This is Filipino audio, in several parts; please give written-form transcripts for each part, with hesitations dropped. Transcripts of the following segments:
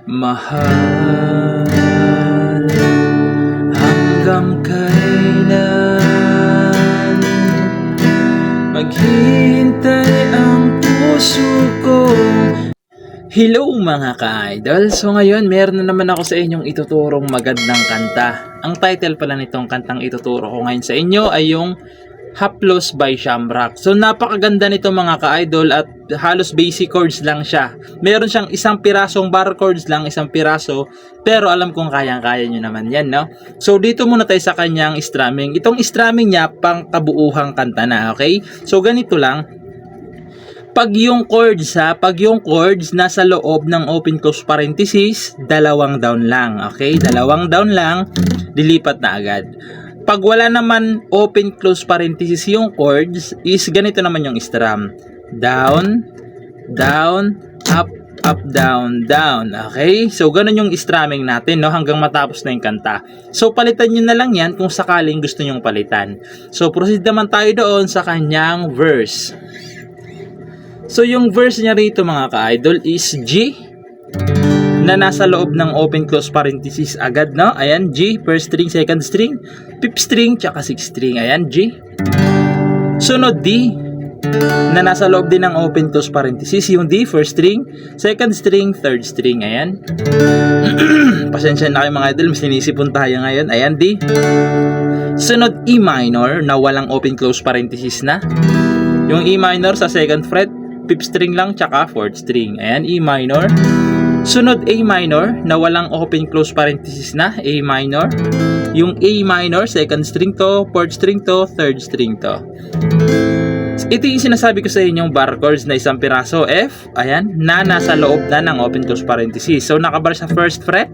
Mahal, hanggang kailan maghihintay ang puso ko. Hello mga ka-idol! So ngayon, meron na naman ako sa inyong ituturong magandang kanta. Ang title pala nitong kantang ituturo ko ngayon sa inyo ay yung Haplos by Shamrock. So napakaganda nito mga ka-idol at halos basic chords lang siya. Meron siyang isang pirasong bar chords lang, isang piraso, pero alam kong kayang-kaya nyo naman yan, no? So dito muna tayo sa kanyang strumming. Itong strumming niya pang kabuuhang kanta na, okay? So ganito lang. Pag yung chords nasa loob ng open close parenthesis, dalawang down lang, okay? Dalawang down lang, dilipat na agad. Pag wala naman open close parenthesis yung chords, is ganito naman yung strum. Down, down, up, up, down, down. Okay? So, ganun yung strumming natin, no? Hanggang matapos na yung kanta. So, palitan nyo na lang yan kung sakaling gusto nyong palitan. So, proceed naman tayo doon sa kanyang verse. So, yung verse niya rito mga ka-idol is G na nasa loob ng open close parenthesis agad, no? Ayan, G, first string, second string, fifth string, tsaka sixth string. Ayan, G. Sunod, D na nasa loob din ng open close parenthesis, yung D, first string, second string, third string. Ayan. Pasensya na kayo mga idol, mas sinisipon tayo ngayon. Ayan, D. Sunod, E minor na walang open close parenthesis na. Yung E minor sa second fret, fifth string lang, tsaka fourth string. Ayan, E minor. Sunod, A minor na walang open close parenthesis na, A minor. Yung A minor, second string to, fourth string to, third string to. Ito yung sinasabi ko sa inyong bar chords na isang piraso, F, ayan, na nasa loob na ng open close parenthesis. So, nakabar sa first fret,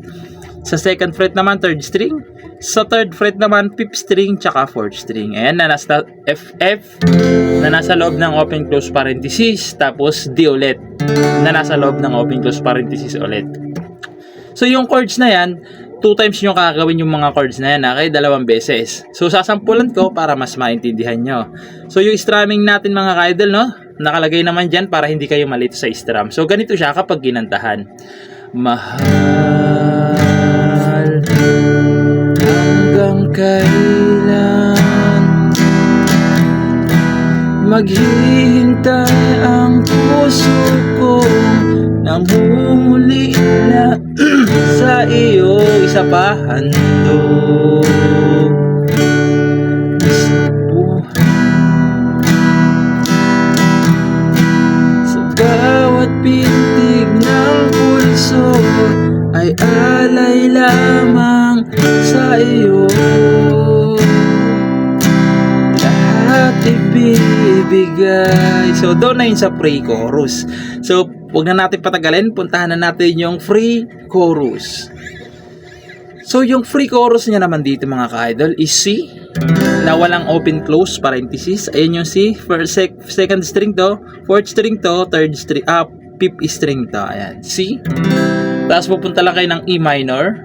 sa second fret naman, third string, sa third fret naman, fifth string, tsaka fourth string. Ayan, na nasa F, F, na nasa loob ng open close parenthesis, tapos D ulit, na nasa loob ng open close parenthesis ulit. So, yung chords na yan, 2 times nyo kakagawin yung mga chords na yan, okay? 2 beses. So, sasampulan ko para mas maintindihan nyo. So, yung strumming natin mga ka-idol, no? Nakalagay naman dyan para hindi kayo malito sa strum. So, ganito siya kapag ginantahan. Mahal, hanggang kailan maghihintay ang puso ko nang humuli na sa iyo. Isa pa, handog sa bawat pintig ng pulso ay alay lamang sa iyo. Lahat ibibigay. So, doon na yun sa pre-chorus. So, huwag na natin patagalin. Puntahan na natin yung free chorus. So, yung free chorus niya naman dito mga ka-idol is C na walang open close parenthesis. Ayan yung C. First, second string to, fourth string to, third string, fifth string to. Ayan, C. Tapos pupunta lang kayo ng E minor.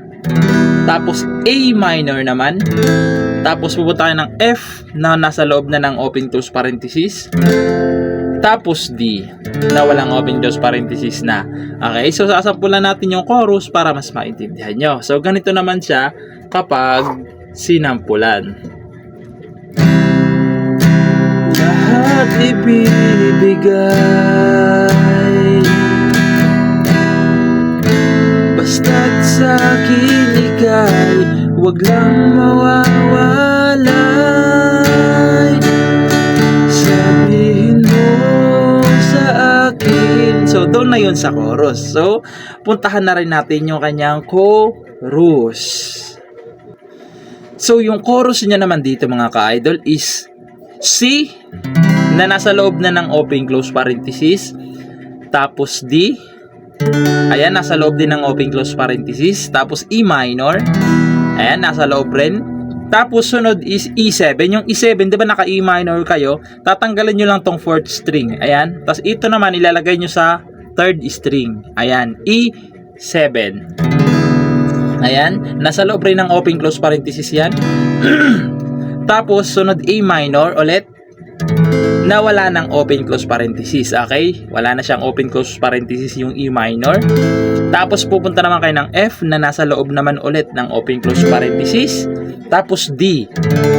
Tapos A minor naman. Tapos pupunta kayo ng F na nasa loob na ng open close parenthesis. Tapos D na walang open close parenthesis na. Okay, so sasampulan natin yung chorus para mas maintindihan nyo. So ganito naman siya kapag sinampulan. Lahat ibibigay, basta't sa akin ika'y huwag lang mawawalay. Sabihin mo sa akin. So, doon na yun sa chorus. So, puntahan na rin natin yung kanyang chorus. So, yung chorus niya naman dito mga ka-idol is C na nasa loob na ng open close parenthesis. Tapos D. Ayan, nasa loob din ng open close parenthesis. Tapos E minor. Ayan, nasa loob rin. Tapos sunod is E7. Yung E7, di ba naka E minor kayo? Tatanggalin nyo lang tong fourth string. Ayan. Tapos ito naman ilalagay nyo sa third string. Ayan, E7. Ayan, nasa loob rin ng open close parenthesis yan. Tapos sunod A minor ulit. na wala ng open close parenthesis, okay? Wala na siyang open close parenthesis yung E minor. Tapos pupunta naman kayo ng F na nasa loob naman ulit ng open close parenthesis. Tapos D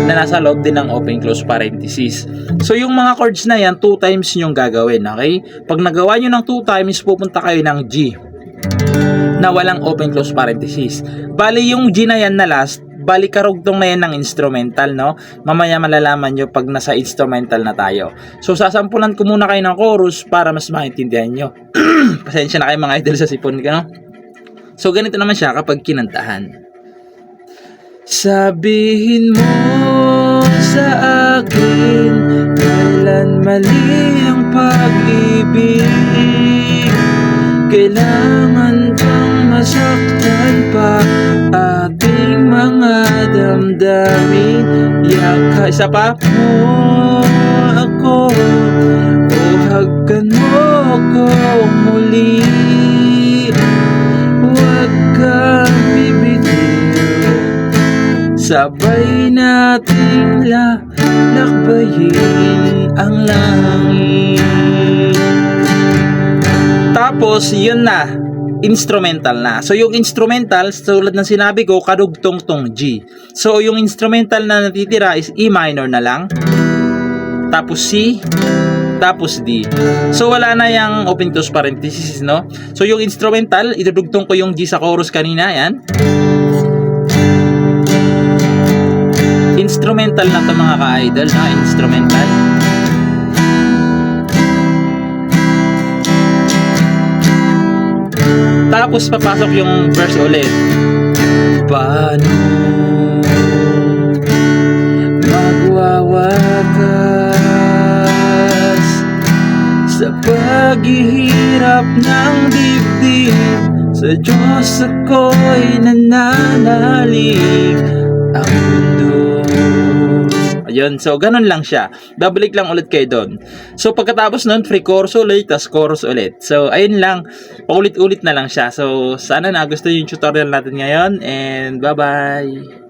na nasa loob din ng open close parenthesis. So yung mga chords na yan, 2 times yung gagawin, okay? Pag nagawa nyo ng 2 times, pupunta kayo ng G na walang open close parenthesis. Bali yung G na yan na last, bali karugtong na yan ng instrumental, no? Mamaya malalaman nyo pag nasa instrumental na tayo. So sasampulan ko muna kayo ng chorus para mas maintindihan nyo. Pasensya na kayo mga idol sa sipon ka, no? So ganito naman siya kapag kinantahan. Sabihin mo sa akin, kailan mali ang pag-ibig? Kailangan bang masaktan pa ating mga damdamin? Yaka, isa pa mo ako, o hagkan mo ako muli. Huwag kang bibitiw, sabay nating lakbayin ang langit. Tapos, yun na. Instrumental na. So, yung instrumental, tulad ng sinabi ko, kadugtong tong G. So, yung instrumental na natitira is E minor na lang. Tapos C. Tapos D. So, wala na yung open close parenthesis, no? So, yung instrumental, idudugtong ko yung G sa chorus kanina. Yan. Instrumental na to mga ka-idol, no? Instrumental. Tapos papasok yung verse ulit. Paano magwawakas sa paghihirap ng dibdib? Sa Diyos ako'y nananalig ang mundo. Ayun, so ganun lang siya. Babalik lang ulit kayo doon. So pagkatapos nun, free chorus ulit, tas chorus ulit. So ayun lang, paulit-ulit na lang siya. So sana nagustuhan yung tutorial natin ngayon, and bye-bye!